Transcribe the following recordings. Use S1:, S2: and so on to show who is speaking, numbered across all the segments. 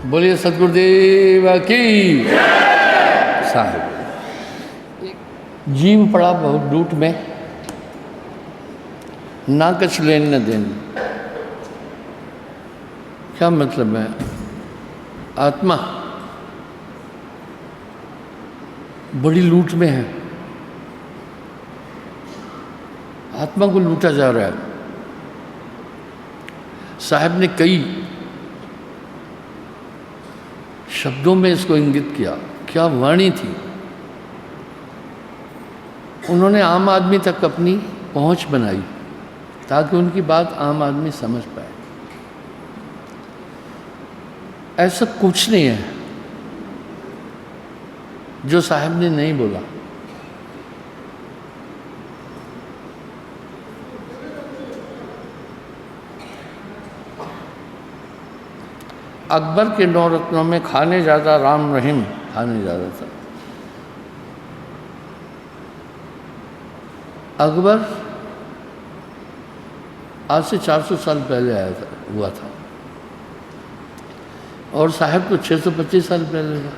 S1: बोलिए सतगुरुदेव की साहब। जीव पड़ा बहुत लूट में, ना कुछ लेन न देन। क्या मतलब है? आत्मा बड़ी लूट में है, आत्मा को लूटा जा रहा है। साहब ने कई शब्दों में इसको इंगित किया। क्या वाणी थी! उन्होंने आम आदमी तक अपनी पहुंच बनाई ताकि उनकी बात आम आदमी समझ पाए। ऐसा कुछ नहीं है जो साहब ने नहीं बोला। अकबर के 9 रत्नों में खाने ज़्यादा राम रहीम खाने ज़्यादा था। अकबर आज से 400 साल पहले हुआ था और साहब तो 625 साल पहले था।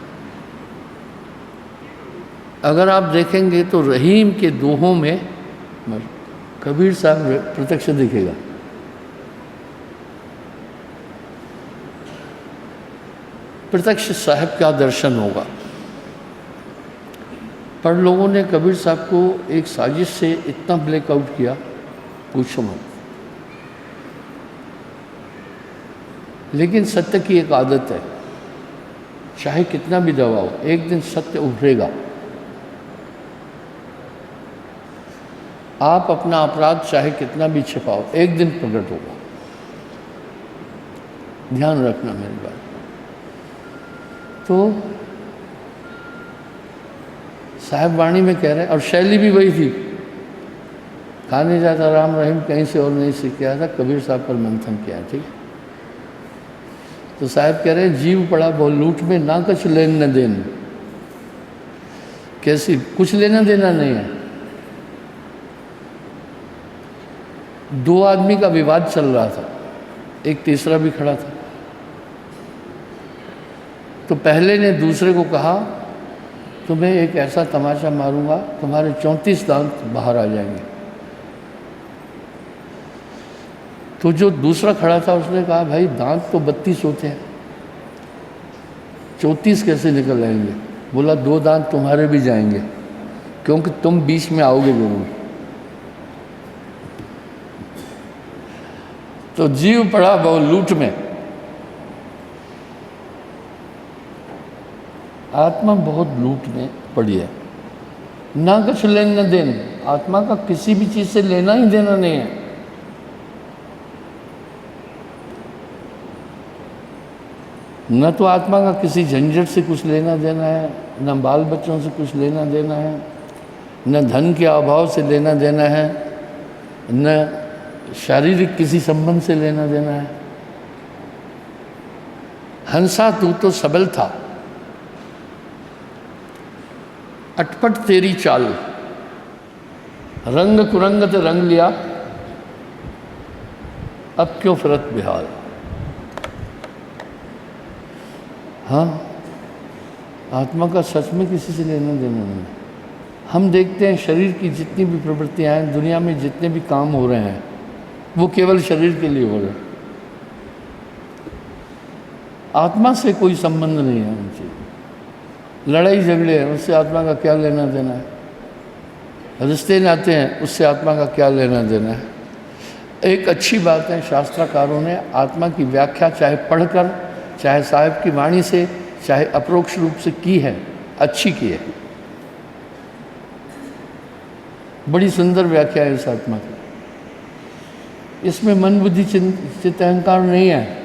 S1: अगर आप देखेंगे तो रहीम के दोहों में कबीर साहब प्रत्यक्ष दिखेगा। प्रत्यक्ष साहब का दर्शन होगा। पर लोगों ने कबीर साहब को एक साजिश से इतना ब्लैकआउट किया, पूछो मत। लेकिन सत्य की एक आदत है, चाहे कितना भी दबाओ, एक दिन सत्य उभरेगा। आप अपना अपराध चाहे कितना भी छिपाओ, एक दिन प्रकट होगा। ध्यान रखना मेरी बात। तो साहब वाणी में कह रहे हैं, और शैली भी वही थी। खाने जाता राम रहीम कहीं से और नहीं सीख के आया था, कबीर साहब पर मंथन किया। ठीक है, तो साहब कह रहे हैं जीव पड़ा बहुत लूट में, ना कुछ लेन न देन। कैसी? कुछ लेना देना नहीं है। 2 आदमी का विवाद चल रहा था, एक तीसरा भी खड़ा था। तो पहले ने दूसरे को कहा, तुम्हें एक ऐसा तमाचा मारूंगा, तुम्हारे 34 दांत बाहर आ जाएंगे। तो जो दूसरा खड़ा था उसने कहा, भाई दांत तो 32 होते हैं, 34 कैसे निकल आएंगे? बोला 2 दांत तुम्हारे भी जाएंगे, क्योंकि तुम बीच में आओगे जरूर। तो जीव पड़ा बहुत लूट में, आत्मा बहुत लूट में पड़ी है। ना कुछ लेन न देन। आत्मा का किसी भी चीज से लेना ही देना नहीं है। न तो आत्मा का किसी झंझट से कुछ लेना देना है, न बाल बच्चों से कुछ लेना देना है, न धन के अभाव से लेना देना है, न शारीरिक किसी संबंध से लेना देना है। हंसा तू तो सबल था, अटपट तेरी चाल, रंग कुरंगत रंग लिया, अब क्यों फिरत बेहाल। हाँ, आत्मा का सच में किसी से लेना देना नहीं। हम देखते हैं शरीर की जितनी भी प्रवृत्तियां हैं, दुनिया में जितने भी काम हो रहे हैं, वो केवल शरीर के लिए हो रहे हैं। आत्मा से कोई संबंध नहीं है उनसे। लड़ाई झगड़े हैं, उससे आत्मा का क्या लेना देना है। रिश्ते नाते हैं, उससे आत्मा का क्या लेना देना है। एक अच्छी बात है, शास्त्रकारों ने आत्मा की व्याख्या चाहे पढ़कर, चाहे साहब की वाणी से, चाहे अप्रोक्ष रूप से की है, अच्छी की है। बड़ी सुंदर व्याख्या है इस आत्मा की। इसमें मन बुद्धि चित्त अहंकार नहीं है।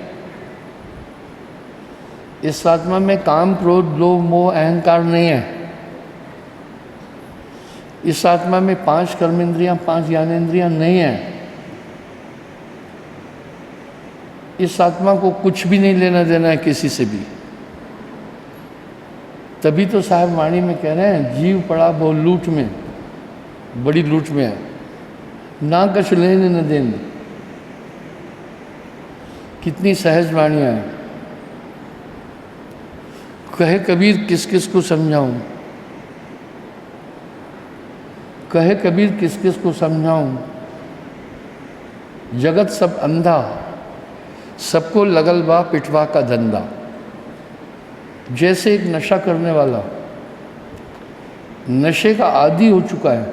S1: इस आत्मा में काम क्रोध लोभ मोह अहंकार नहीं है। इस आत्मा में 5 कर्मेंद्रियां 5 ज्ञानेंद्रियां नहीं है। इस आत्मा को कुछ भी नहीं लेना देना है किसी से भी। तभी तो साहब वाणी में कह रहे हैं, जीव पड़ा बहुत लूट में, बड़ी लूट में है, ना कुछ लेने न देने। कितनी सहज वाणियां हैं। कहे कबीर किस किस को समझाऊं, कहे कबीर किस किस को समझाऊं, जगत सब अंधा, सबको लगल बा पिटवा का धंधा। जैसे एक नशा करने वाला नशे का आदी हो चुका है,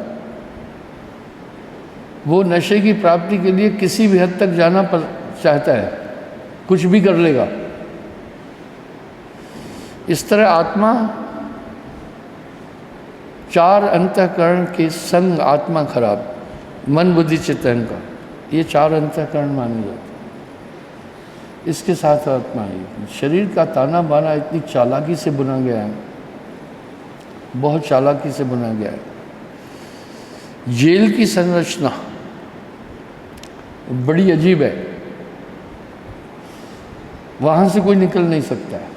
S1: वो नशे की प्राप्ति के लिए किसी भी हद तक जाना चाहता है, कुछ भी कर लेगा। इस तरह आत्मा चार अंतःकरण के संग आत्मा खराब, मन बुद्धि चित्त अहंकार, ये चार अंतःकरण माने जाते हैं। इसके साथ आत्मा है। शरीर का ताना बाना इतनी चालाकी से बुना गया है, बहुत चालाकी से बुना गया है। जेल की संरचना बड़ी अजीब है, वहाँ से कोई निकल नहीं सकता है।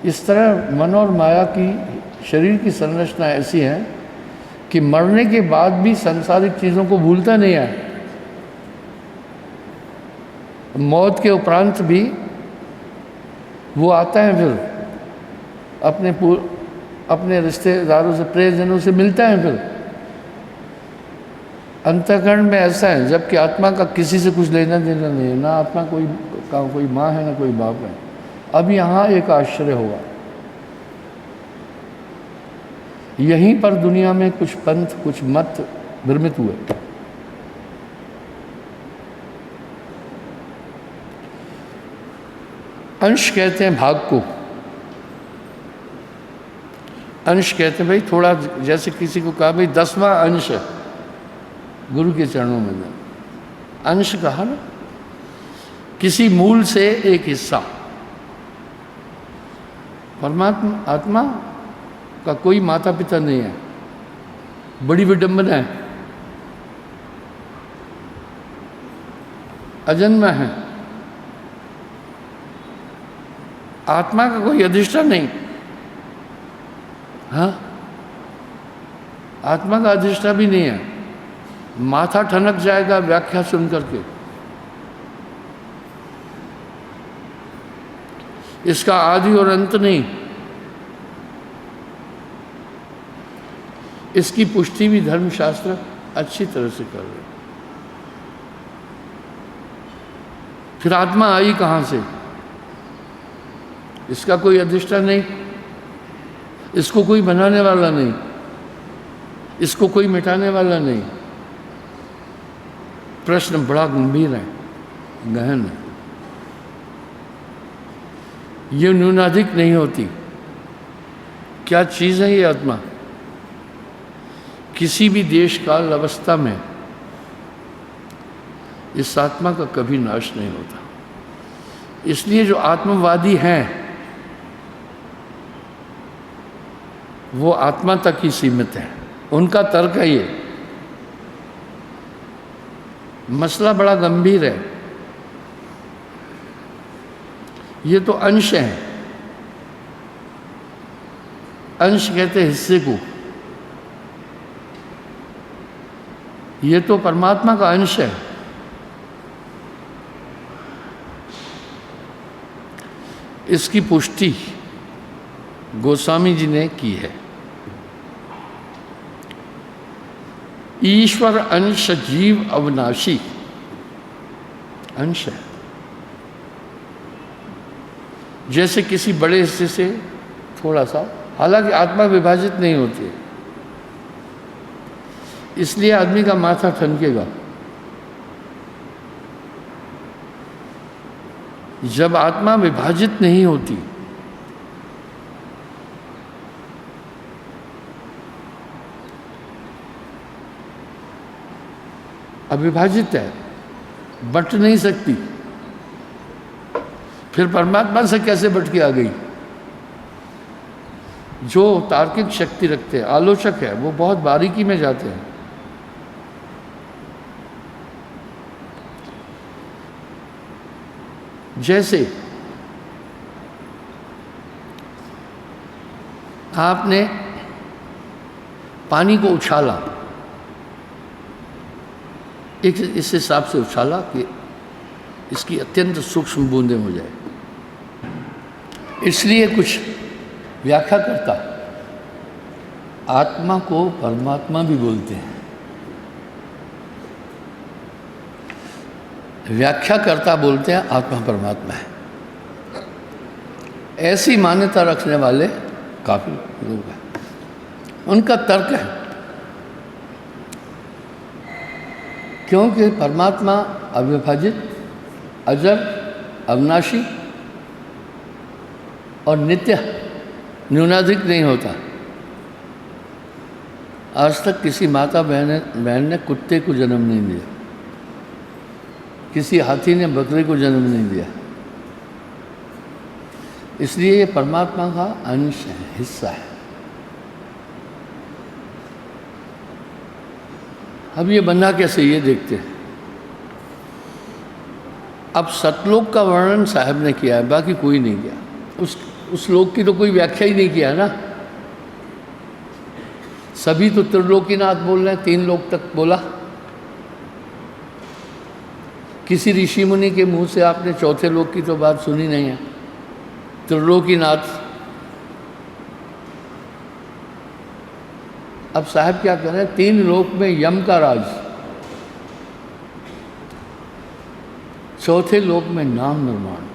S1: इस तरह मन और माया की शरीर की संरचना ऐसी है कि मरने के बाद भी सांसारिक चीज़ों को भूलता नहीं है। मौत के उपरांत भी वो आता है, फिर अपने रिश्तेदारों से, प्रियजनों से मिलता है। फिर अंतःकरण में ऐसा है, जबकि आत्मा का किसी से कुछ लेना देना नहीं है, ना आत्मा कोई माँ है ना कोई बाप है। अब यहाँ एक आश्चर्य हुआ, यहीं पर दुनिया में कुछ पंथ कुछ मत निर्मित हुए। अंश कहते हैं भाग को, अंश कहते हैं भाई थोड़ा, जैसे किसी को कहा भाई 10वां अंश है गुरु के चरणों में, अंश कहा ना, किसी मूल से एक हिस्सा। परमात्मा आत्मा का कोई माता पिता नहीं है, बड़ी विडंबना है। अजन्मा है, आत्मा का कोई अधिष्ठान नहीं। हाँ, आत्मा का अधिष्ठान भी नहीं है। माथा ठनक जाएगा व्याख्या सुन करके। इसका आदि और अंत नहीं। इसकी पुष्टि भी धर्मशास्त्र अच्छी तरह से कर रहे। फिर आत्मा आई कहाँ से? इसका कोई अधिष्ठान नहीं, इसको कोई बनाने वाला नहीं, इसको कोई मिटाने वाला नहीं। प्रश्न बड़ा गंभीर है, गहन है। ये न्यूनाधिक नहीं होती। क्या चीज़ है ये आत्मा? किसी भी देश काल अवस्था में इस आत्मा का कभी नाश नहीं होता। इसलिए जो आत्मवादी हैं वो आत्मा तक ही सीमित है। उनका तर्क है ये। मसला बड़ा गंभीर है। ये तो अंश है, अंश कहते हैं हिस्से को। ये तो परमात्मा का अंश है। इसकी पुष्टि गोस्वामी जी ने की है। ईश्वर अंश जीव अविनाशी, अंश है। जैसे किसी बड़े हिस्से से थोड़ा सा, हालांकि आत्मा विभाजित नहीं होती है, इसलिए आदमी का माथा ठनकेगा। जब आत्मा विभाजित नहीं होती, अविभाजित है, बट नहीं सकती, फिर परमात्मा से कैसे बट के आ गई? जो तार्किक शक्ति रखते हैं, आलोचक है, वो बहुत बारीकी में जाते हैं। जैसे आपने पानी को उछाला, एक इस हिसाब से उछाला कि इसकी अत्यंत सूक्ष्म बूंदें हो जाए। इसलिए कुछ व्याख्या करता आत्मा को परमात्मा भी बोलते हैं। व्याख्याकर्ता बोलते हैं आत्मा परमात्मा है। ऐसी मान्यता रखने वाले काफ़ी लोग हैं। उनका तर्क है क्योंकि परमात्मा अविभाजित, अजर, अविनाशी और नित्य, न्यूनाधिक नहीं होता। आज तक किसी माता बहन ने कुत्ते को जन्म नहीं दिया, किसी हाथी ने बकरे को जन्म नहीं दिया। इसलिए ये परमात्मा का अंश है, हिस्सा है। अब ये बना कैसे, ये देखते हैं। अब सतलोक का वर्णन साहब ने किया है, बाकी कोई नहीं किया। उस लोक की तो कोई व्याख्या ही नहीं किया ना। सभी तो त्रिलोकीनाथ बोल रहे हैं, 3 लोक तक बोला। किसी ऋषि मुनि के मुंह से आपने चौथे लोक की तो बात सुनी नहीं है। त्रिलोकीनाथ। अब साहब क्या कर रहे हैं, 3 लोक में यम का राज, चौथे लोक में नाम निर्माण।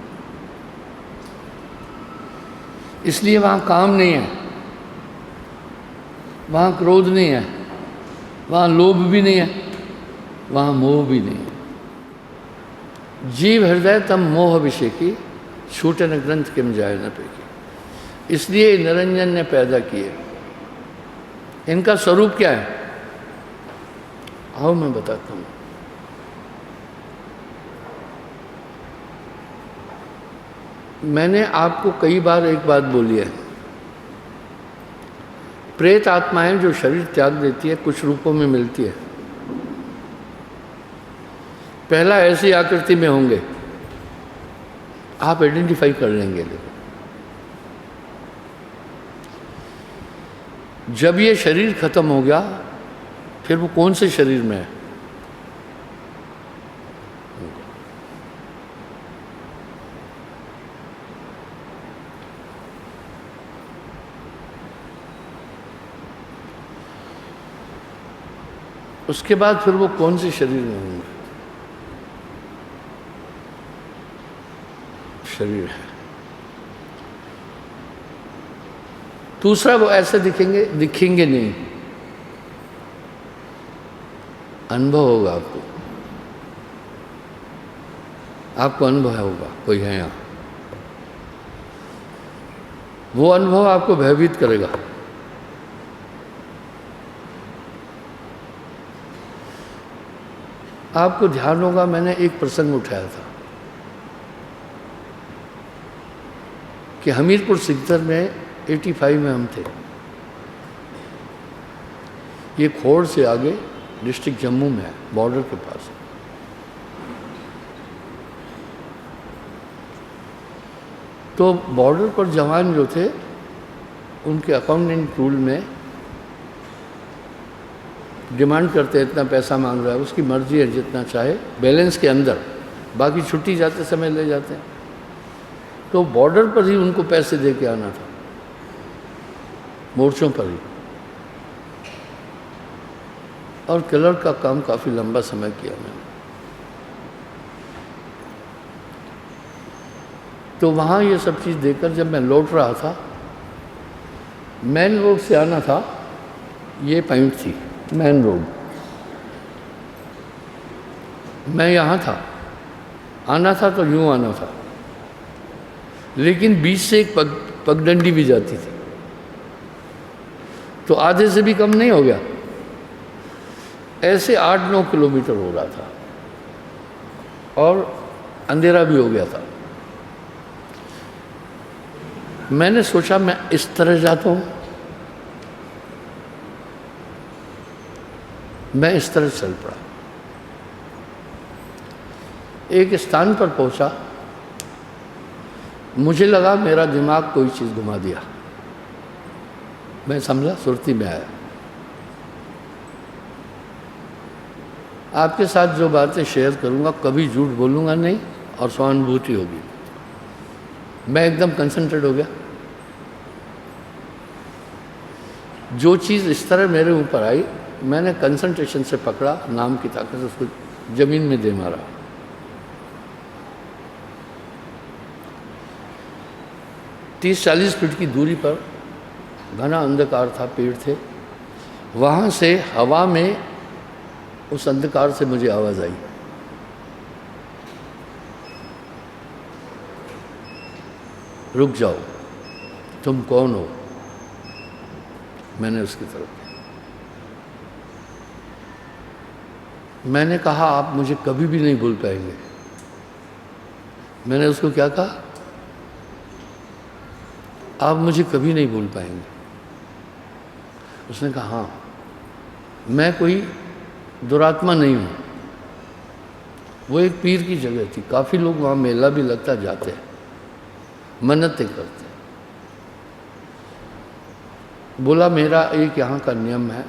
S1: इसलिए वहाँ काम नहीं है, वहाँ क्रोध नहीं है, वहाँ लोभ भी नहीं है, वहाँ मोह भी नहीं है। जीव हृदय तम मोह विषय की, छूटे न ग्रंथ किम जाए न पेकी। इसलिए निरंजन ने पैदा किए। इनका स्वरूप क्या है, आओ मैं बताता हूँ। मैंने आपको कई बार एक बात बोली है, प्रेत आत्माएं जो शरीर त्याग देती है कुछ रूपों में मिलती है। पहला ऐसी आकृति में होंगे, आप आइडेंटिफाई कर लेंगे। जब ये शरीर खत्म हो गया, फिर वो कौन से शरीर में है, उसके बाद फिर वो कौन से शरीर में होंगे। शरीर है। दूसरा, वो ऐसे दिखेंगे नहीं, अनुभव होगा आपको। आपको अनुभव होगा कोई है यहाँ, वो अनुभव आपको भयभीत करेगा। आपको ध्यान होगा, मैंने एक प्रसंग उठाया था कि हमीरपुर सिकदर में 85 में हम थे। ये खोड़ से आगे डिस्ट्रिक्ट जम्मू में है, बॉर्डर के पास। तो बॉर्डर पर जवान जो थे, उनके अकाउंटेंट रूल में डिमांड करते हैं, इतना पैसा मांग रहा है, उसकी मर्जी है जितना चाहे, बैलेंस के अंदर, बाकी छुट्टी जाते समय ले जाते हैं। तो बॉर्डर पर ही उनको पैसे दे के आना था, मोर्चों पर ही। और क्लर्क का काम काफ़ी लंबा समय किया मैंने। तो वहाँ ये सब चीज़ देखकर जब मैं लौट रहा था, मेन रोड से आना था, ये पॉइंट थी मेन रोड, मैं यहाँ था, आना था तो यूँ आना था, लेकिन बीच से एक पगडंडी भी जाती थी, तो आधे से भी कम नहीं हो गया। ऐसे 8-9 किलोमीटर हो रहा था और अंधेरा भी हो गया था। मैंने सोचा मैं इस तरह जाता हूँ, मैं इस तरह चल पड़ा। एक स्थान पर पहुंचा, मुझे लगा मेरा दिमाग कोई चीज़ घुमा दिया। मैं समझा, सुरती में आया। आपके साथ जो बातें शेयर करूंगा, कभी झूठ बोलूंगा नहीं और सहानुभूति होगी। मैं एकदम कंसंट्रेट हो गया। जो चीज़ इस तरह मेरे ऊपर आई, मैंने कंसंट्रेशन से पकड़ा, नाम की ताकत से उसको जमीन में दे मारा। तीस 40 फीट की दूरी पर घना अंधकार था, पेड़ थे। वहाँ से हवा में उस अंधकार से मुझे आवाज़ आई, रुक जाओ, तुम कौन हो? मैंने उसकी तरफ किया। मैंने कहा, आप मुझे कभी भी नहीं भूल पाएंगे। मैंने उसको क्या कहा? आप मुझे कभी नहीं भूल पाएंगे। उसने कहा, हाँ, मैं कोई दुरात्मा नहीं हूँ। वो एक पीर की जगह थी, काफ़ी लोग वहाँ, मेला भी लगता, जाते हैं, मन्नतें करते हैं। बोला, मेरा एक यहाँ का नियम है,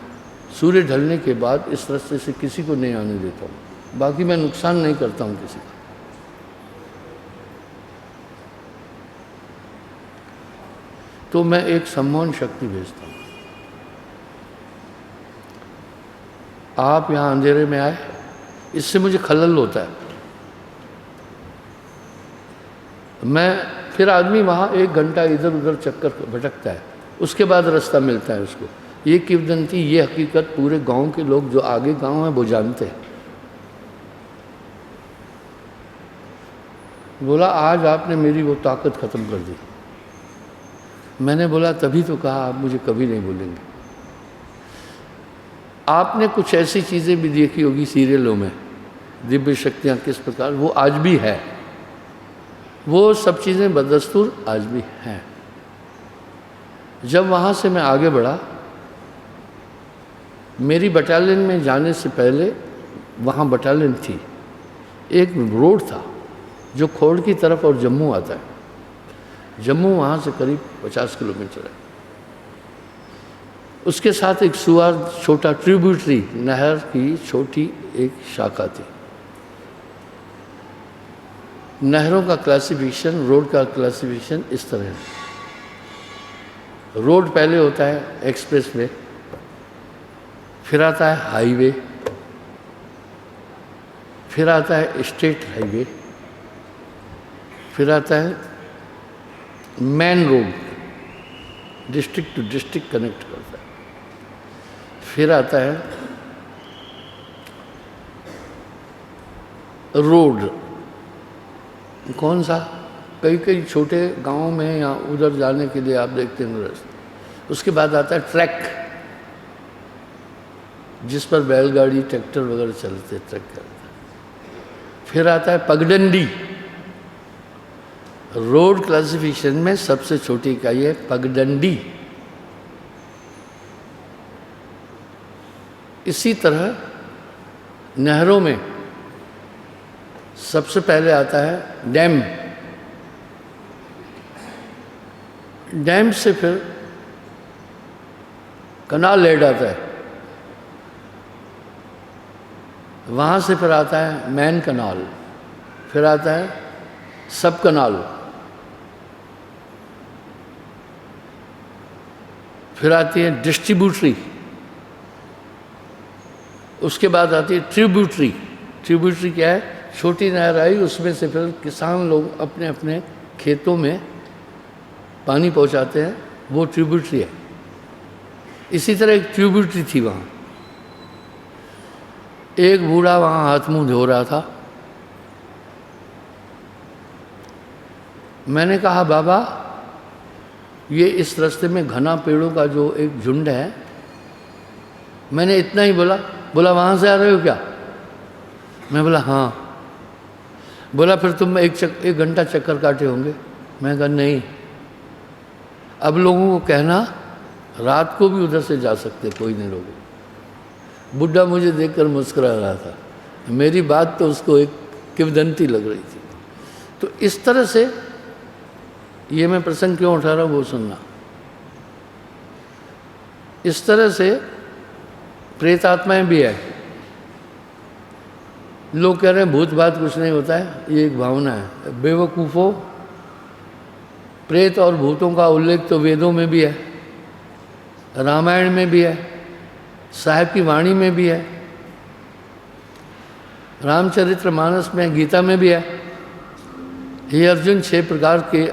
S1: सूर्य ढलने के बाद इस रास्ते से किसी को नहीं आने देता हूँ, बाकी मैं नुकसान नहीं करता हूँ किसी का। तो मैं एक सम्मोहन शक्ति भेजता हूँ। आप यहाँ अंधेरे में आए, इससे मुझे खलल होता है। मैं फिर आदमी वहाँ 1 घंटा इधर उधर चक्कर भटकता है, उसके बाद रास्ता मिलता है उसको। ये किंवदंती, ये हकीकत पूरे गांव के लोग जो आगे गांव हैं वो जानते हैं। बोला, आज आपने मेरी वो ताकत ख़त्म कर दी। मैंने बोला, तभी तो कहा आप मुझे कभी नहीं भूलेंगे। आपने कुछ ऐसी चीज़ें भी देखी होगी सीरियलों में, दिव्य शक्तियाँ किस प्रकार, वो आज भी है। वो सब चीज़ें बदस्तूर आज भी हैं। जब वहाँ से मैं आगे बढ़ा, मेरी बटालियन में जाने से पहले वहाँ बटालियन थी, एक रोड था जो खोड़ की तरफ और जम्मू आता है। जम्मू वहाँ से करीब 50 किलोमीटर है। उसके साथ एक सुआर, छोटा ट्रिब्यूटरी, नहर की छोटी एक शाखा थी। नहरों का क्लासिफिकेशन, रोड का क्लासिफिकेशन इस तरह है। रोड पहले होता है एक्सप्रेस वे, फिर आता है हाईवे, फिर आता है स्टेट हाईवे, फिर आता है main road, district to district connect करता है, फिर आता है रोड। कौन सा? कई कई छोटे गांवों में या उधर जाने के लिए आप देखते हैं रास्ते। उसके बाद आता है ट्रैक, जिस पर बैलगाड़ी, ट्रैक्टर वगैरह चलते, ट्रैक करते। फिर आता है पगडंडी। रोड क्लासिफिकेशन में सबसे छोटी इकाई है पगडंडी। इसी तरह नहरों में सबसे पहले आता है डैम। डैम से फिर कनाल हेड आता है, वहाँ से फिर आता है मैन कनाल, फिर आता है सब कनाल, फिर आती है डिस्ट्रीब्यूटरी, उसके बाद आती है ट्रिब्यूटरी। ट्रिब्यूटरी क्या है? छोटी नहर आई, उसमें से फिर किसान लोग अपने अपने खेतों में पानी पहुंचाते हैं, वो ट्रिब्यूटरी है। इसी तरह एक ट्रिब्यूटरी थी वहाँ। एक बूढ़ा वहाँ हाथ मुंह धो रहा था। मैंने कहा, बाबा, ये इस रास्ते में घना पेड़ों का जो एक झुंड है, मैंने इतना ही बोला। बोला, वहाँ से आ रहे हो क्या? मैं बोला, हाँ। बोला, फिर तुम 1 घंटा चक्कर काटे होंगे? मैं कहा, नहीं। अब लोगों को कहना रात को भी उधर से जा सकते, कोई नहीं रोके। बुढ़ा मुझे देखकर मुस्कुरा रहा था। मेरी बात तो उसको एक किंवदंती लग रही थी। तो इस तरह से ये मैं प्रसंग क्यों उठा रहा हूँ वो सुनना। इस तरह से प्रेत आत्माएं भी है। लोग कह रहे हैं भूत बात कुछ नहीं होता है, ये एक भावना है। बेवकूफ़ों, प्रेत और भूतों का उल्लेख तो वेदों में भी है, रामायण में भी है, साहिब की वाणी में भी है, रामचरितमानस में, गीता में भी है। हे अर्जुन, 6 प्रकार के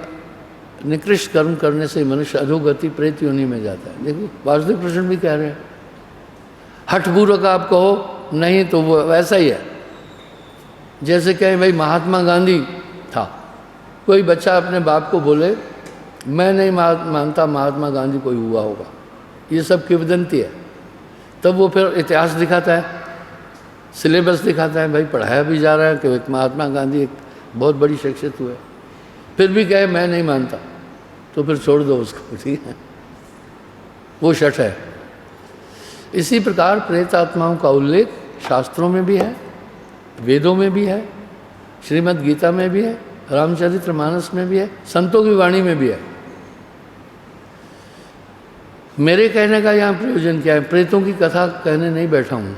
S1: निकृष्ट कर्म करने से मनुष्य अधोगति प्रेत योनि में जाता है। देखो वासुदेव कृष्ण भी कह रहे हैं। हठपूर्वक आप कहो नहीं तो वो वैसा ही है जैसे कहें भाई महात्मा गांधी था। कोई बच्चा अपने बाप को बोले मैं नहीं मानता महात्मा गांधी कोई हुआ होगा, ये सब किंवदंती है। तब वो फिर इतिहास दिखाता है, सिलेबस दिखाता है, भाई पढ़ाया भी जा रहा है कि महात्मा गांधी एक बहुत बड़ी शख्सियत हुए, फिर भी कहे मैं नहीं मानता, तो फिर छोड़ दो उसको, ठीक है, वो शठ है। इसी प्रकार प्रेत आत्माओं का उल्लेख शास्त्रों में भी है, वेदों में भी है, श्रीमद् गीता में भी है, रामचरितमानस में भी है, संतों की वाणी में भी है। मेरे कहने का यहाँ प्रयोजन क्या है? प्रेतों की कथा कहने नहीं बैठा हूँ,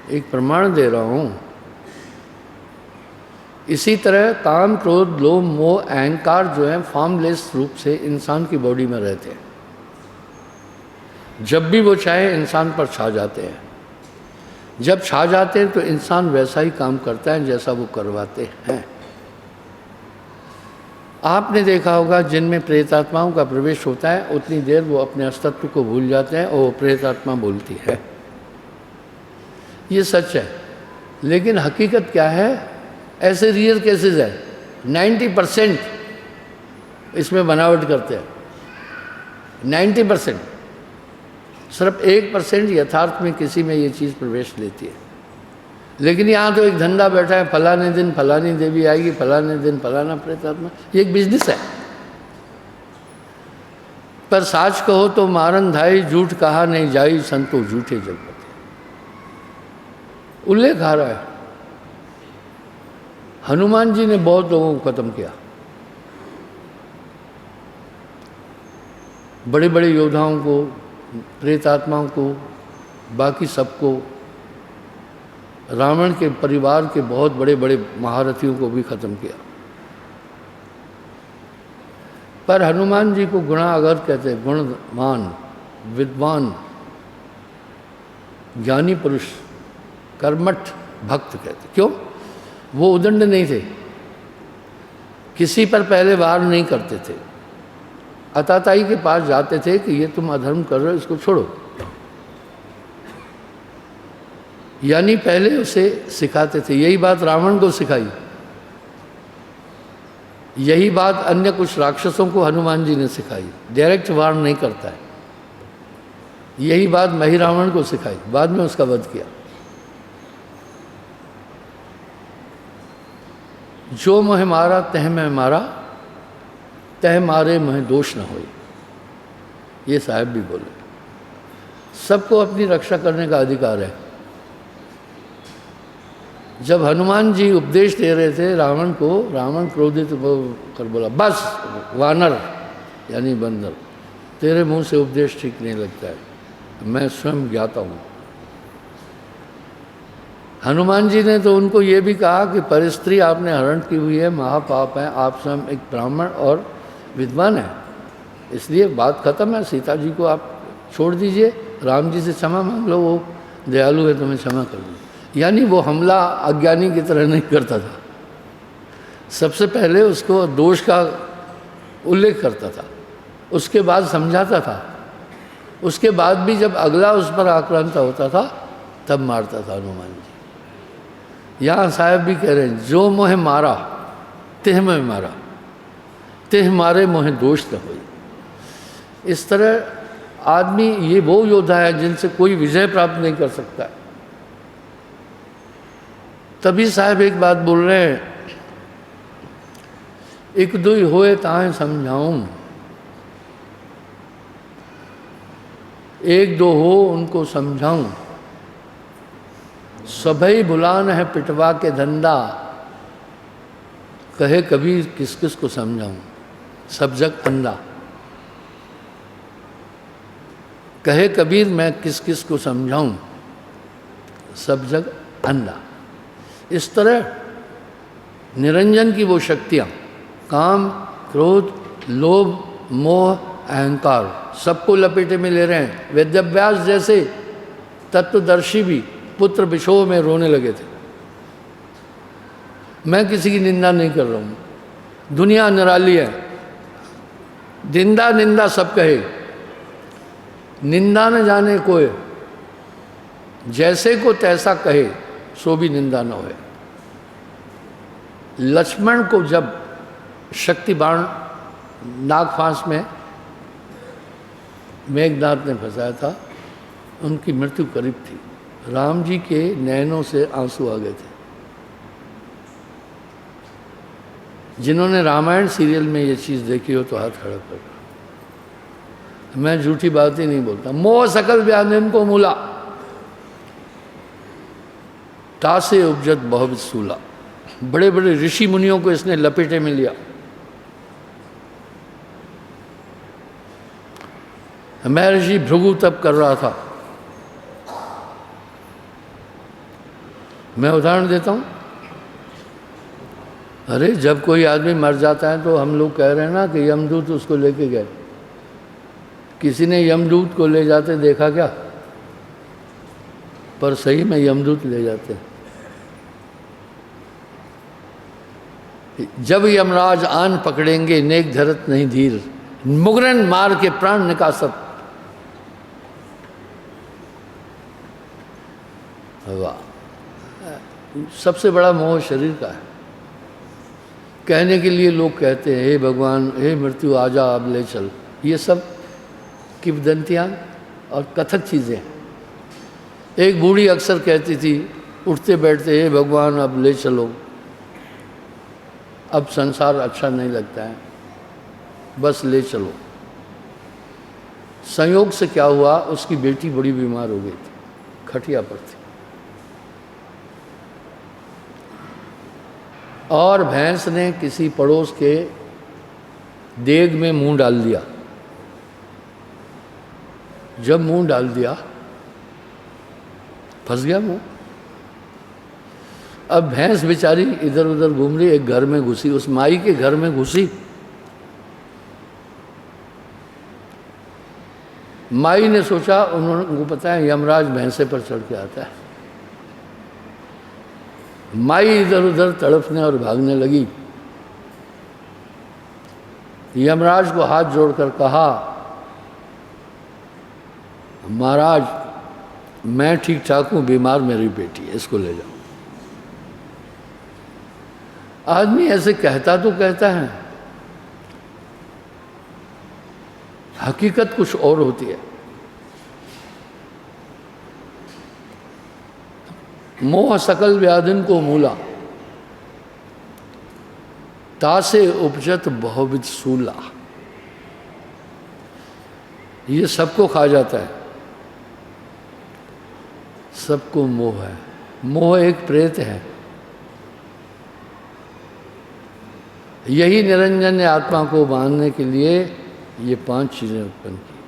S1: एक प्रमाण दे रहा हूँ। इसी तरह काम, क्रोध, लोभ, मोह, अहंकार जो है फॉर्मलेस रूप से इंसान की बॉडी में रहते हैं। जब भी वो चाहे इंसान पर छा जाते हैं। जब छा जाते हैं तो इंसान वैसा ही काम करता है जैसा वो करवाते हैं। आपने देखा होगा जिनमें प्रेतात्माओं का प्रवेश होता है उतनी देर वो अपने अस्तित्व को भूल जाते हैं और प्रेतात्मा बोलती है। ये सच है, लेकिन हकीकत क्या है? ऐसे रियल केसेस है, 90% इसमें बनावट करते हैं, 90%। सिर्फ 1% यथार्थ में किसी में ये चीज़ प्रवेश लेती है। लेकिन यहाँ तो एक धंधा बैठा है, फलाने दिन फलानी देवी आएगी, फलाने दिन फलाना प्रेतात्मा, ये एक बिजनेस है। पर साच कहो तो मारन धाई, झूठ कहा नहीं जाई, संतो झूठे जगपति। उल्लेख आ रहा है, हनुमान जी ने बहुत लोगों को खत्म किया, बड़े बड़े योद्धाओं को, प्रेतात्माओं को, बाकी सबको, रावण के परिवार के बहुत बड़े बड़े महारथियों को भी खत्म किया। पर हनुमान जी को गुणागर कहते हैं, गुणवान, विद्वान, ज्ञानी पुरुष, कर्मठ भक्त कहते। क्यों? वो उदंड नहीं थे, किसी पर पहले वार नहीं करते थे, अताताई के पास जाते थे कि ये तुम अधर्म कर रहे हो, इसको छोड़ो, यानी पहले उसे सिखाते थे। यही बात रावण को सिखाई, यही बात अन्य कुछ राक्षसों को हनुमान जी ने सिखाई। डायरेक्ट वार नहीं करता है, यही बात मही रावण को सिखाई, बाद में उसका वध किया। जो मोह मारा तह में मारा, तह मारे मोह दोष न होए, ये साहब भी बोले। सबको अपनी रक्षा करने का अधिकार है। जब हनुमान जी उपदेश दे रहे थे रावण को, रावण क्रोधित कर बोला, बस वानर यानी बंदर, तेरे मुंह से उपदेश ठीक नहीं लगता है, मैं स्वयं ज्ञाता हूँ। हनुमान जी ने तो उनको ये भी कहा कि परिस्त्री आपने हरण की हुई है, महापाप है, आप स्वयं एक ब्राह्मण और विद्वान है, इसलिए बात खत्म है, सीता जी को आप छोड़ दीजिए, राम जी से क्षमा मांग लो, वो दयालु है, तुम्हें क्षमा कर दो। यानी वो हमला अज्ञानी की तरह नहीं करता था, सबसे पहले उसको दोष का उल्लेख करता था, उसके बाद समझाता था, उसके बाद भी जब अगला उस पर आक्रांत होता था तब मारता था हनुमान जी। यहाँ साहब भी कह रहे हैं, जो मोह मारा तिह में मारा, तिह मारे मोह दोष न होई। इस तरह आदमी, ये वो योद्धा है जिनसे कोई विजय प्राप्त नहीं कर सकता है। तभी साहब एक बात बोल रहे हैं, एक दुई होए ताहे समझाऊं, एक दो हो उनको समझाऊं, सभई भुलान है पिटवा के धंधा, कहे कबीर किस किस को समझाऊं, सब जग अंधा। कहे कबीर मैं किस किस को समझाऊं, सब जग अंधा। इस तरह निरंजन की वो शक्तियाँ, काम, क्रोध, लोभ, मोह, अहंकार सबको लपेटे में ले रहे हैं। वेदव्यास जैसे तत्वदर्शी भी पुत्र विशोह में रोने लगे थे। मैं किसी की निंदा नहीं कर रहा हूँ, दुनिया निराली है, निंदा निंदा सब कहे, निंदा न जाने कोई, जैसे को तैसा कहे सो भी निंदा न होए। लक्ष्मण को जब शक्ति बाण नागफांस में मेघनाथ ने फंसाया था, उनकी मृत्यु करीब थी। राम जी के नैनों से आंसू आ गए थे। जिन्होंने रामायण सीरियल में ये चीज़ देखी हो तो हाथ खड़ा कर। मैं झूठी बात ही नहीं बोलता। मोह सकल व्याधिन को मूला, तासे उपजत बहुविध सूला। बड़े बड़े ऋषि मुनियों को इसने लपेटे में लिया। महर्षि भृगु तप कर रहा था। मैं उदाहरण देता हूँ। अरे जब कोई आदमी मर जाता है तो हम लोग कह रहे हैं ना कि यमदूत उसको लेके गए। किसी ने यमदूत को ले जाते देखा क्या? पर सही में यमदूत ले जाते हैं। जब यमराज आन पकड़ेंगे नेक धरत नहीं धीर, मुगरन मार के प्राण निकासत। वाह! सबसे बड़ा मोह शरीर का है। कहने के लिए लोग कहते हैं हे भगवान, हे मृत्यु आजा अब ले चल। ये सब किंवदंतियाँ और कथक चीज़ें हैं। एक बूढ़ी अक्सर कहती थी उठते बैठते, हे भगवान अब ले चलो, अब संसार अच्छा नहीं लगता है, बस ले चलो। संयोग से क्या हुआ, उसकी बेटी बड़ी बीमार हो गई थी, खटिया पर थी, और भैंस ने किसी पड़ोस के देग में मुंह डाल दिया। जब मुंह डाल दिया, फंस गया मुंह। अब भैंस बेचारी इधर उधर घूम रही, एक घर में घुसी, उस माई के घर में घुसी। माई ने सोचा, उनको पता है यमराज भैंसे पर चढ़ के आता है। माई इधर उधर तड़पने और भागने लगी। यमराज को हाथ जोड़कर कहा, महाराज मैं ठीक ठाक हूं, बीमार मेरी बेटी है, इसको ले जाओ। आदमी ऐसे कहता तो कहता है, हकीकत कुछ और होती है। मोह सकल व्याधिन को मूला, तासे उपजत बहुविध सूला। ये सबको खा जाता है, सबको मोह है। मोह एक प्रेत है। यही निरंजन ने आत्मा को बांधने के लिए ये 5 चीजें उत्पन्न की: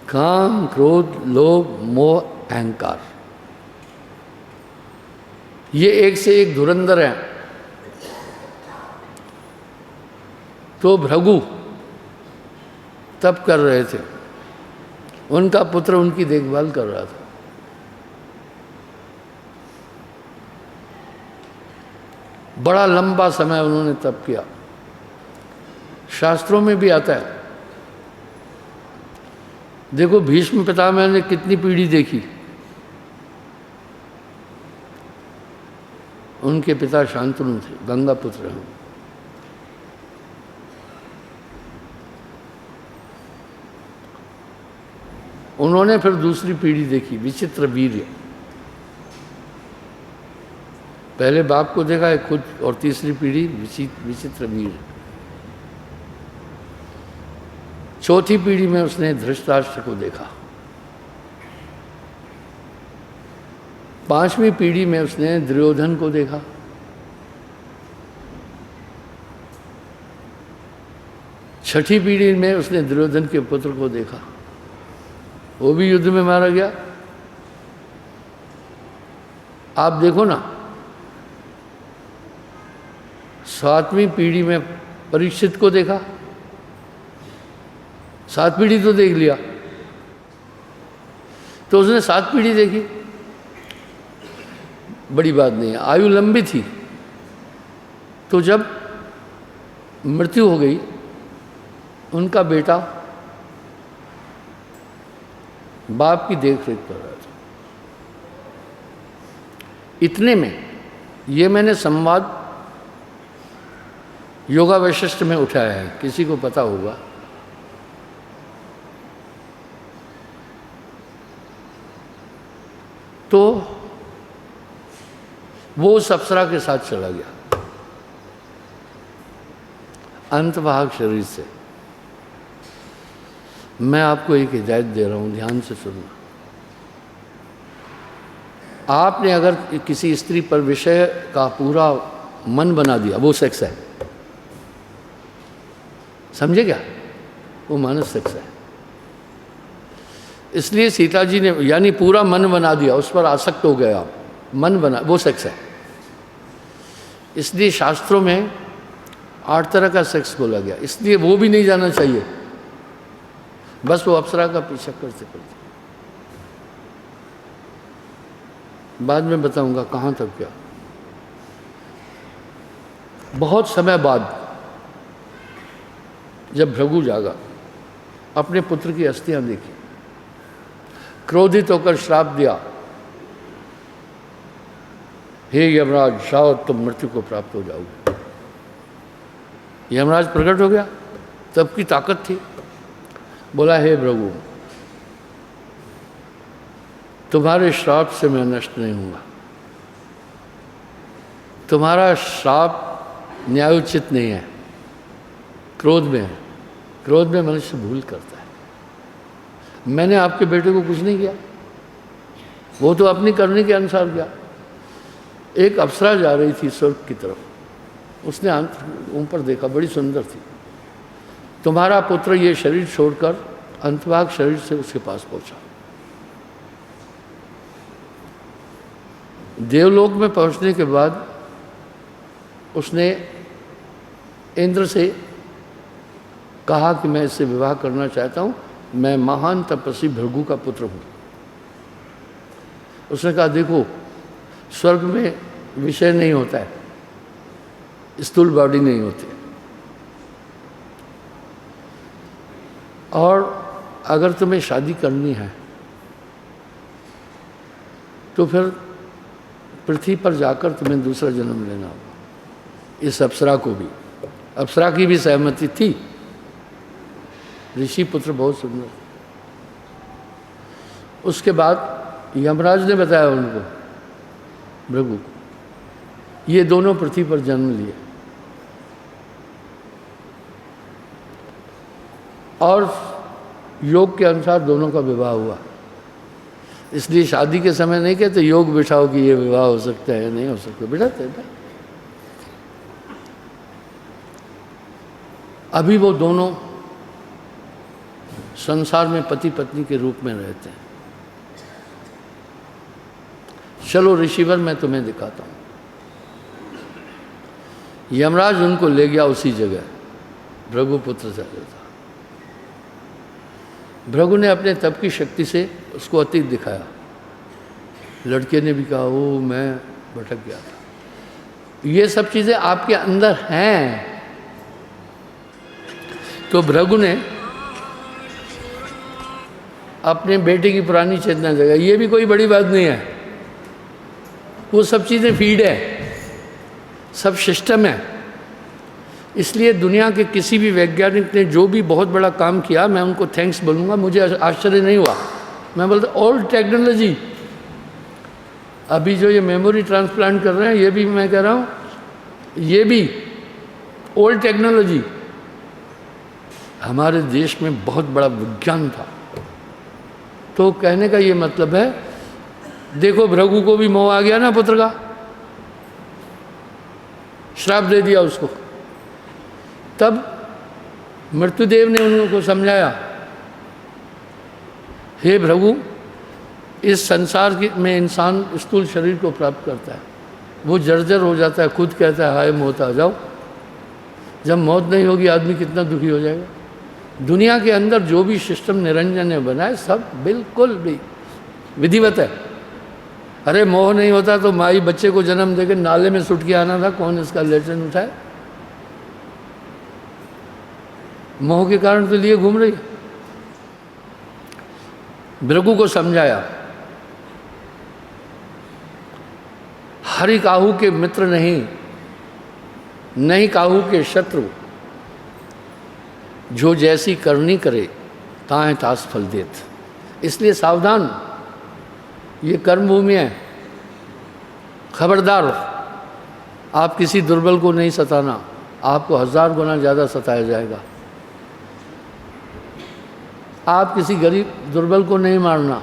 S1: काम, क्रोध, लोभ, मोह, अहंकार। ये एक से एक धुरंधर हैं। तो भृगु तप कर रहे थे, उनका पुत्र उनकी देखभाल कर रहा था। बड़ा लंबा समय उन्होंने तप किया। शास्त्रों में भी आता है, देखो भीष्म पितामह ने कितनी पीढ़ी देखी। उनके पिता शांतनु थे, गंगा पुत्र हैं। उन्होंने फिर दूसरी पीढ़ी देखी, विचित्र वीर्य। पहले बाप को देखा है खुद, और तीसरी पीढ़ी विचित्र वीर्य। चौथी पीढ़ी में उसने धृतराष्ट्र को देखा। 5वीं पीढ़ी में उसने दुर्योधन को देखा। 6ठी पीढ़ी में उसने दुर्योधन के पुत्र को देखा, वो भी युद्ध में मारा गया। आप देखो ना, 7वीं पीढ़ी में परीक्षित को देखा, 7 पीढ़ी तो देख लिया, तो उसने 7 पीढ़ी देखी, बड़ी बात नहीं है, आयु लंबी थी। तो जब मृत्यु हो गई, उनका बेटा बाप की देख रेख कर रहा था। इतने में ये मैंने संवाद योगा वैशिष्ट में उठाया है, किसी को पता होगा। तो वो उस अप्सरा के साथ चला गया अंतवाहक शरीर से। मैं आपको एक हिदायत दे रहा हूं, ध्यान से सुनना। आपने अगर किसी स्त्री पर विषय का पूरा मन बना दिया, वो सेक्स है, समझे क्या? वो मानस सेक्स है। इसलिए सीता जी ने, यानी पूरा मन बना दिया, उस पर आसक्त हो गए आप, मन बना, वो सेक्स है। इसलिए शास्त्रों में 8 तरह का सेक्स बोला गया, इसलिए वो भी नहीं जाना चाहिए। बस वो अप्सरा का पीछा करते करते, बाद में बताऊंगा कहाँ तक क्या। बहुत समय बाद जब भृगु जागा, अपने पुत्र की अस्थियां देखी, क्रोधित होकर श्राप दिया, हे यमराज, जाओ तुम मृत्यु को प्राप्त हो जाओगे। यमराज प्रकट हो गया, तब की ताकत थी। बोला, हे भृगु, तुम्हारे श्राप से मैं नष्ट नहीं हूँगा। तुम्हारा श्राप न्यायोचित नहीं है, क्रोध में है। क्रोध में मनुष्य भूल करता है। मैंने आपके बेटे को कुछ नहीं किया, वो तो अपनी करने के अनुसार गया। एक अप्सरा जा रही थी स्वर्ग की तरफ, उसने ऊपर देखा, बड़ी सुंदर थी। तुम्हारा पुत्र ये शरीर छोड़कर अंतभाग शरीर से उसके पास पहुंचा। देवलोक में पहुंचने के बाद उसने इंद्र से कहा कि मैं इससे विवाह करना चाहता हूं, मैं महान तपस्वी भृगु का पुत्र हूं। उसने कहा, देखो स्वर्ग में विषय नहीं होता है, स्थूल बॉडी नहीं होती, और अगर तुम्हें शादी करनी है तो फिर पृथ्वी पर जाकर तुम्हें दूसरा जन्म लेना होगा। इस अप्सरा को भी, अप्सरा की भी सहमति थी। ऋषि पुत्र बहुत सुंदर। उसके बाद यमराज ने बताया उनको, भृगु को, ये दोनों पृथ्वी पर जन्म लिए और योग के अनुसार दोनों का विवाह हुआ। इसलिए शादी के समय नहीं कहते योग बिठाओ कि ये विवाह हो सकता है, नहीं हो सकता, बिठाते हैं। अभी वो दोनों संसार में पति पत्नी के रूप में रहते हैं। चलो ऋषिवर, मैं तुम्हें दिखाता हूं। यमराज उनको ले गया उसी जगह, भृगुपुत्र से था। भृगु ने अपने तप की शक्ति से उसको अतीत दिखाया। लड़के ने भी कहा, ओ मैं भटक गया था। ये सब चीजें आपके अंदर हैं। तो भृगु ने अपने बेटे की पुरानी चेतना जगाई। ये भी कोई बड़ी बात नहीं है, वो सब चीज़ें फीड है, सब सिस्टम है। इसलिए दुनिया के किसी भी वैज्ञानिक ने जो भी बहुत बड़ा काम किया, मैं उनको थैंक्स बोलूँगा। मुझे आश्चर्य नहीं हुआ, मैं बोलता ऑल टेक्नोलॉजी। अभी जो ये मेमोरी ट्रांसप्लांट कर रहे हैं, ये भी मैं कह रहा हूँ, ये भी ओल्ड टेक्नोलॉजी। हमारे देश में बहुत बड़ा विज्ञान था। तो कहने का ये मतलब है, देखो भृगु को भी मोह आ गया ना पुत्र का, श्राप दे दिया उसको। तब मृत्युदेव ने उनको समझाया, हे भृगु, इस संसार में इंसान स्थूल शरीर को प्राप्त करता है, वो जर्जर हो जाता है, खुद कहता है हाय मौत आ जाओ। जब मौत नहीं होगी आदमी कितना दुखी हो जाएगा। दुनिया के अंदर जो भी सिस्टम निरंजन ने बनाए सब बिल्कुल भी विधिवत है। अरे मोह नहीं होता तो माई बच्चे को जन्म देकर नाले में सुट के आना था, कौन इसका लेसन उठाए? मोह के कारण तो लिए घूम रही है। भृगु को समझाया, हरि काहू के मित्र नहीं, नहीं काहू के शत्रु, जो जैसी करनी करे ताहे तास फल देत। इसलिए सावधान, ये कर्म भूमि है, खबरदार। आप किसी दुर्बल को नहीं सताना, आपको 1000 गुना ज़्यादा सताया जाएगा। आप किसी गरीब दुर्बल को नहीं मारना,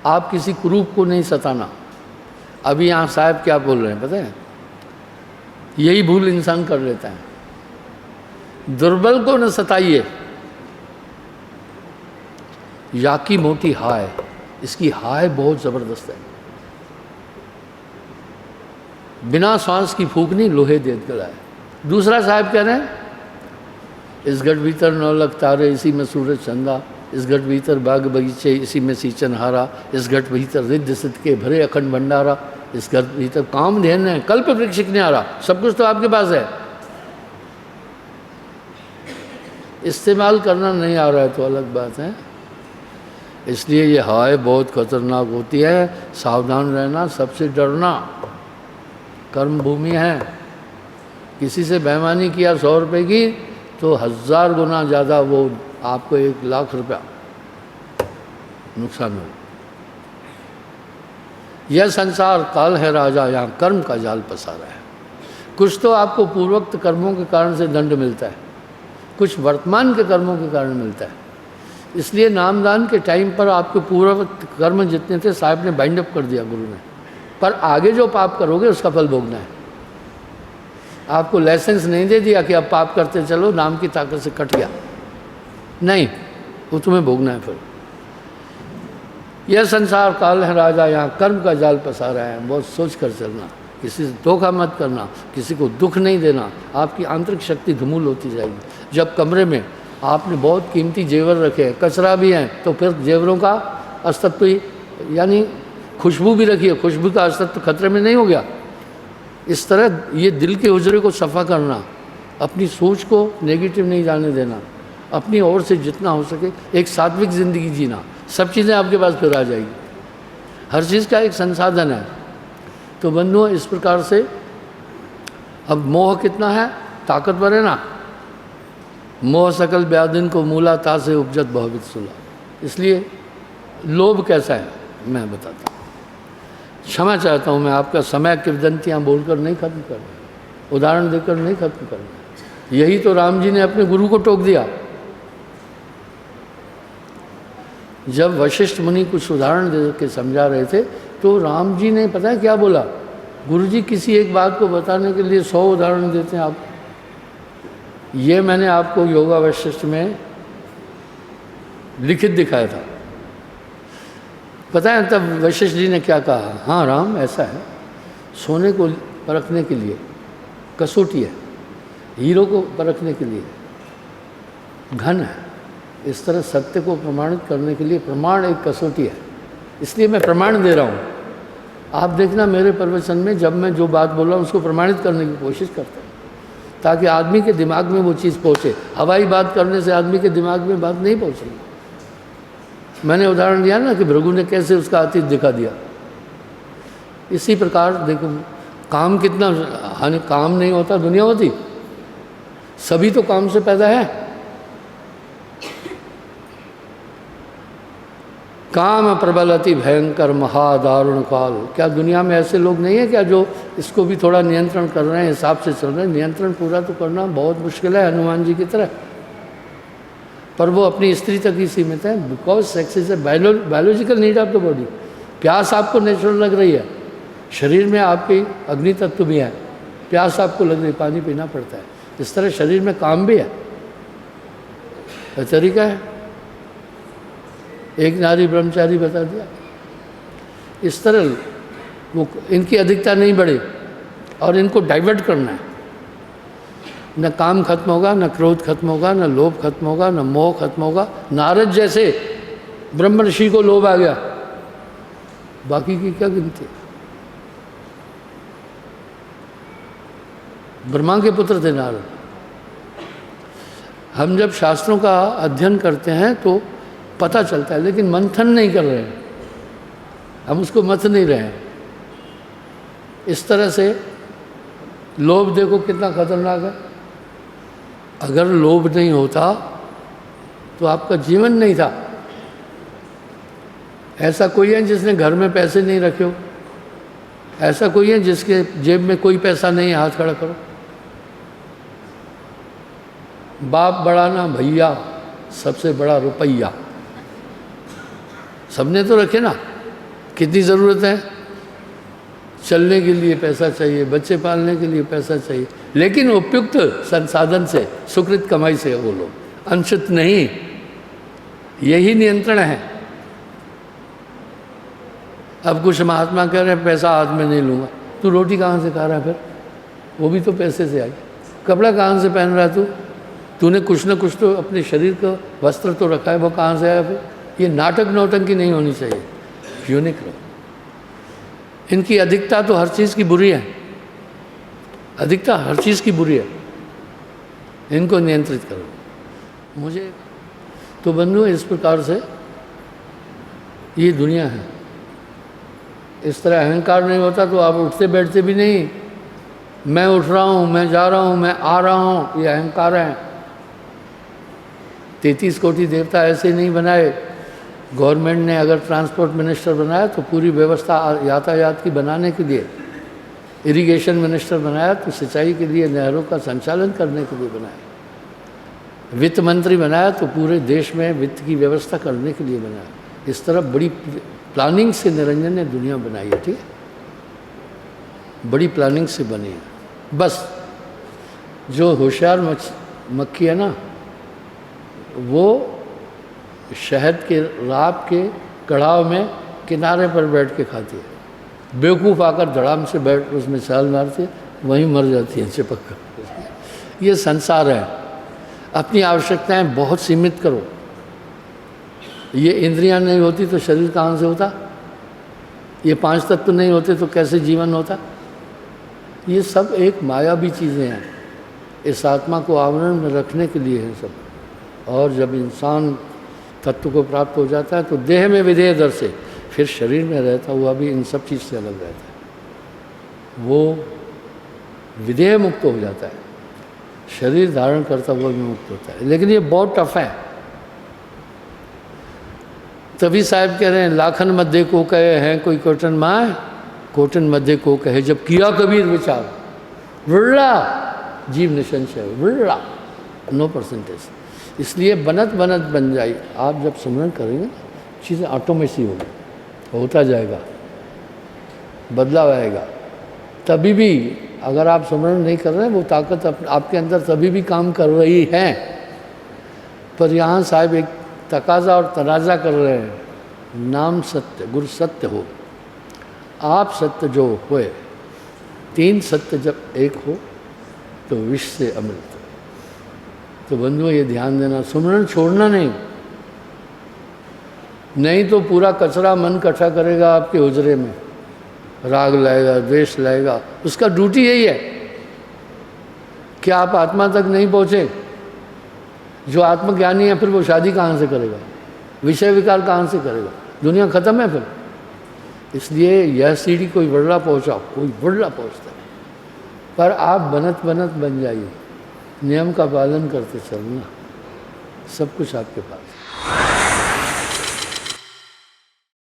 S1: आप किसी कुरूप को नहीं सताना। अभी यहाँ साहब क्या बोल रहे हैं पता है? यही भूल इंसान कर लेता है। दुर्बल को न सताइए, या की मोटी हाय, इसकी हाय बहुत ज़बरदस्त है। बिना सांस की फूकनी लोहे देत गलाए। दूसरा साहब कह रहे हैं, इस गढ़ भीतर 9 लाख तारे, इसी में सूरज चंदा, इस गढ़ भीतर बाग बगीचे, इसी में सींचन हारा, इस गढ़ भीतर रिद्ध सिद्ध के भरे अखंड भंडारा, इस गढ़ भीतर काम ध्यान है, कल्प वृक्ष न्यारा। सब कुछ तो आपके पास है, इस्तेमाल करना नहीं आ रहा है तो अलग बात है। इसलिए ये हाय बहुत खतरनाक होती है, सावधान रहना, सबसे डरना। कर्म भूमि है, किसी से बेईमानी किया 100 रुपये की तो 1000 गुना ज़्यादा वो आपको 1 लाख रुपया नुकसान हो। यह संसार काल है राजा, यहाँ कर्म का जाल पसारा है। कुछ तो आपको पूर्वोक्त कर्मों के कारण से दंड मिलता है, कुछ वर्तमान के कर्मों के कारण मिलता है। इसलिए नामदान के टाइम पर आपके पूर्वोक्त कर्म जितने थे साहब ने बाइंड अप कर दिया गुरु ने, पर आगे जो पाप करोगे उसका फल भोगना है। आपको लाइसेंस नहीं दे दिया कि अब पाप करते चलो, नाम की ताकत से कट गया, नहीं, वो तुम्हें भोगना है फिर। यह संसार काल है राजा, यहाँ कर्म का जाल पसारा है। बहुत सोच कर चलना, किसी से धोखा मत करना, किसी को दुख नहीं देना, आपकी आंतरिक शक्ति धूमिल होती जाएगी। जब कमरे में आपने बहुत कीमती जेवर रखे हैं, कचरा भी है, तो फिर जेवरों का अस्तित्व यानी खुशबू भी रखिए, खुशबू का अस्तित्व खतरे में नहीं हो गया। इस तरह ये दिल के उजरे को सफ़ा करना, अपनी सोच को नेगेटिव नहीं जाने देना, अपनी ओर से जितना हो सके एक सात्विक ज़िंदगी जीना, सब चीज़ें आपके पास फिर आ जाएगी। हर चीज़ का एक संसाधन है। तो बंधुओं, इस प्रकार से अब मोह कितना है, ताकतवर है ना। मोह सकल व्याधिन को मूला ता से उपजत बहुविध सुला। इसलिए लोभ कैसा है मैं बताता हूँ। क्षमा चाहता हूँ, मैं आपका समय किंवदंतियाँ बोलकर नहीं खत्म करना, उदाहरण देकर नहीं खत्म करना। यही तो राम जी ने अपने गुरु को टोक दिया। जब वशिष्ठ मुनि कुछ उदाहरण दे के समझा रहे थे तो राम जी ने पता है क्या बोला, गुरु जी किसी एक बात को बताने के लिए 100 उदाहरण देते हैं आप। ये मैंने आपको योगा वशिष्ठ में लिखित दिखाया था। पता है तब वशिष्ठ जी ने क्या कहा, हाँ राम ऐसा है, सोने को परखने के लिए कसौटी है, हीरो को परखने के लिए घन है, इस तरह सत्य को प्रमाणित करने के लिए प्रमाण एक कसौटी है। इसलिए मैं प्रमाण दे रहा हूँ। आप देखना मेरे प्रवचन में जब मैं जो बात बोल रहा हूँ उसको प्रमाणित करने की कोशिश करता हूँ, ताकि आदमी के दिमाग में वो चीज़ पहुँचे। हवाई बात करने से आदमी के दिमाग में बात नहीं पहुँचेगी। मैंने उदाहरण दिया ना कि भृगु ने कैसे उसका अतीत दिखा दिया। इसी प्रकार देखो, काम कितना हानि, काम नहीं होता दुनिया होती, सभी तो काम से पैदा है। काम प्रबल अति भयंकर महादारुण काल। क्या दुनिया में ऐसे लोग नहीं है क्या जो इसको भी थोड़ा नियंत्रण कर रहे हैं, हिसाब से चल रहे हैं? नियंत्रण पूरा तो करना बहुत मुश्किल है, हनुमान जी की तरह, पर वो अपनी स्त्री तक ही सीमित है। Because sex is a biological need of the body. प्यास आपको नेचुरल लग रही है, शरीर में आपकी अग्नि तत्व भी है, प्यास आपको लग रही, पानी पीना पड़ता है। इस तरह शरीर में काम भी है, तरीका है। एक नारी ब्रह्मचारी बता दिया। इस तरह वो इनकी अधिकता नहीं बढ़े और इनको डाइवर्ट करना है। न काम खत्म होगा, न क्रोध खत्म होगा, न लोभ खत्म होगा, न मोह खत्म होगा। नारद जैसे ब्रह्म ऋषि को लोभ आ गया, बाकी की क्या गिनती। ब्रह्मा के पुत्र थे नारद। हम जब शास्त्रों का अध्ययन करते हैं तो पता चलता है, लेकिन मंथन नहीं कर रहे हैं, हम उसको मथ नहीं रहे हैं। इस तरह से लोभ देखो कितना खतरनाक है। अगर लोभ नहीं होता तो आपका जीवन नहीं था। ऐसा कोई है जिसने घर में पैसे नहीं रखे हो? ऐसा कोई है जिसके जेब में कोई पैसा नहीं है? हाथ खड़ा करो। बाप बड़ा ना भैया, सबसे बड़ा रुपया। सबने तो रखे ना। कितनी ज़रूरत है? चलने के लिए पैसा चाहिए, बच्चे पालने के लिए पैसा चाहिए, लेकिन उपयुक्त संसाधन से, सुकृत कमाई से वो लोग, अनुचित नहीं। यही नियंत्रण है। अब कुछ महात्मा कह रहे हैं पैसा हाथ में नहीं लूँगा। तू रोटी कहाँ से खा रहा है फिर? वो भी तो पैसे से आई। कपड़ा कहाँ से पहन रहा है तू? तूने कुछ न कुछ तो अपने शरीर का वस्त्र तो रखा है, वो कहाँ से आया फिर? ये नाटक नौटंकी नहीं होनी चाहिए। यूनिक रहो। इनकी अधिकता तो हर चीज़ की बुरी है। अधिकता हर चीज़ की बुरी है। इनको नियंत्रित करो। मुझे तो बंधु इस प्रकार से ये दुनिया है। इस तरह अहंकार नहीं होता तो आप उठते बैठते भी नहीं। मैं उठ रहा हूँ, मैं जा रहा हूँ, मैं आ रहा हूँ, ये अहंकार है। 33 कोटि देवता ऐसे नहीं बनाए। गवर्नमेंट ने अगर ट्रांसपोर्ट मिनिस्टर बनाया तो पूरी व्यवस्था यातायात की बनाने के लिए, इरिगेशन मिनिस्टर बनाया तो सिंचाई के लिए, नहरों का संचालन करने के लिए बनाया। वित्त मंत्री बनाया तो पूरे देश में वित्त की व्यवस्था करने के लिए बनाया। इस तरह बड़ी प्लानिंग से निरंजन ने दुनिया बनाई है। ठीक है, बड़ी प्लानिंग से बनी है। बस जो होशियार मक्खी है ना, वो शहद के राब के कड़ाव में किनारे पर बैठ के खाती है। बेवकूफ़ आकर धड़ाम से बैठ उसमें छाल मारती है, वहीं मर जाती है चिपक कर। ये संसार है। अपनी आवश्यकताएं बहुत सीमित करो। ये इंद्रियां नहीं होती तो शरीर कहाँ से होता? ये 5 तत्व नहीं होते तो कैसे जीवन होता? ये सब एक मायावी चीज़ें हैं। इस आत्मा को आवरण में रखने के लिए है सब। और जब इंसान तत्व को प्राप्त हो जाता है तो देह में विधेय दर से फिर शरीर में रहता हुआ भी इन सब चीज़ से अलग रहता है। वो विधेय मुक्त हो जाता है, शरीर धारण करता हुआ भी मुक्त होता है। लेकिन ये बहुत टफ है। तभी साहब कह रहे हैं लाखन मध्य को कहे हैं कोई कोटन माए, कोटन मध्य को कहे जब किया कबीर विचार। विरला जीव निसंशय, विरला, नो परसेंटेज। इसलिए बनत बनत बन जाए। आप जब स्मरण करेंगे चीज़ें ऑटोमेसी होता जाएगा, बदलाव आएगा। तभी भी अगर आप स्मरण नहीं कर रहे हैं, वो ताकत आपके अंदर तभी भी काम कर रही है। पर यहाँ साहब एक तकाजा और तनाजा कर रहे हैं, नाम सत्य, गुरु सत्य हो, आप सत्य जो होए। 3 सत्य जब एक हो तो विश्व से अमृत। तो बंधुओं ये ध्यान देना, सुमरण छोड़ना नहीं तो पूरा कचरा मन इकट्ठा करेगा आपके हुजरे में, राग लाएगा, द्वेष लाएगा। उसका ड्यूटी यही है कि आप आत्मा तक नहीं पहुँचे। जो आत्मज्ञानी है फिर वो शादी कहाँ से करेगा, विषय विकार कहाँ से करेगा? दुनिया खत्म है फिर। इसलिए यह सीढ़ी कोई बड़ा पहुँचा, कोई बड़ा पहुँचता है। पर आप बनत बनत बन जाइए, नियम का पालन करते चलना, सब कुछ आपके पास।